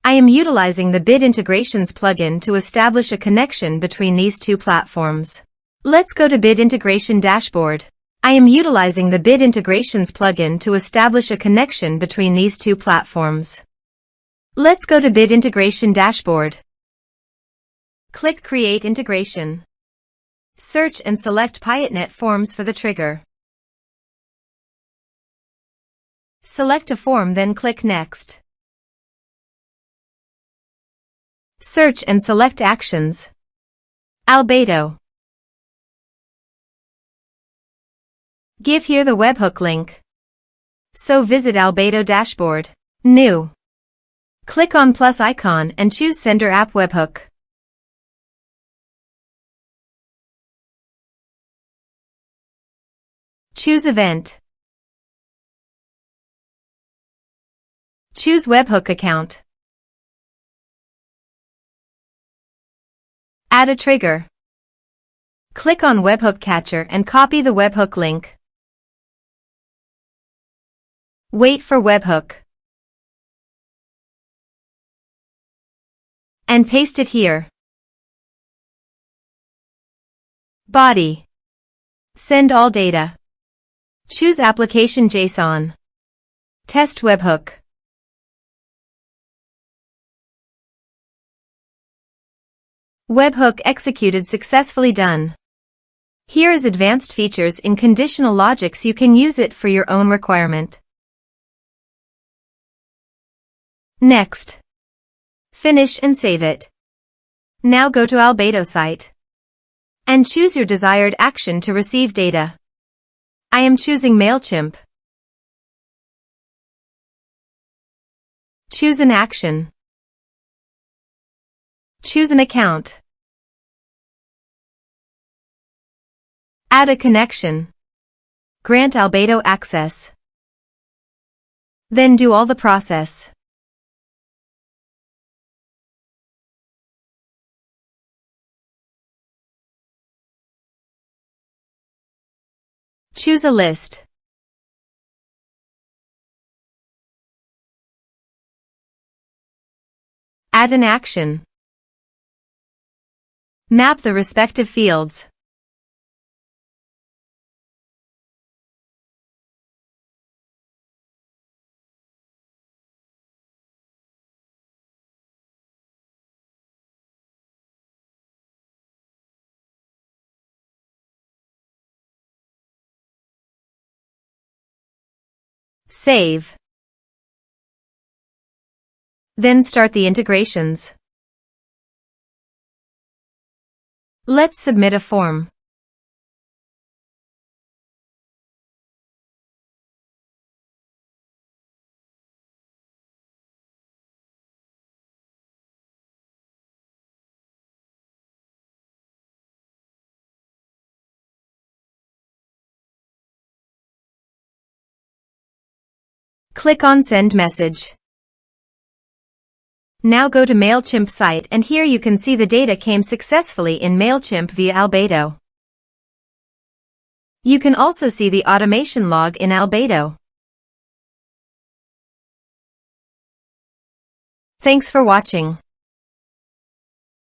I am utilizing the Bit Integrations plugin to establish a connection between these two platforms. Let's go to Bit Integration Dashboard. I am utilizing the Bit Integrations plugin to establish a connection between these two platforms. Let's go to Bit Integration Dashboard. Click Create Integration. Search and select Piotnet Forms for the trigger. Select a form, then click Next. Search and select Actions. Albato. Give here the webhook link. So visit Albato Dashboard. New. Click on plus icon and choose Sender App Webhook. Choose Event. Choose Webhook Account. Add a trigger. Click on Webhook Catcher and copy the webhook link. Wait for webhook. And paste it here. Body. Send all data. Choose Application JSON. Test webhook. Webhook executed successfully. Done. Here is advanced features in conditional logics. You can use it for your own requirement. Next. Finish and save it. Now go to Albato site and choose your desired action to receive data. I am choosing MailChimp. Choose an action. Choose an account. Add a connection. Grant Albato access. Then do all the process. Choose a list. Add an action. Map the respective fields. Save. Then start the integrations. Let's submit a form. Click on Send Message. Now go to MailChimp site and here you can see the data came successfully in MailChimp via Albato. You can also see the automation log in Albato. Thanks for watching.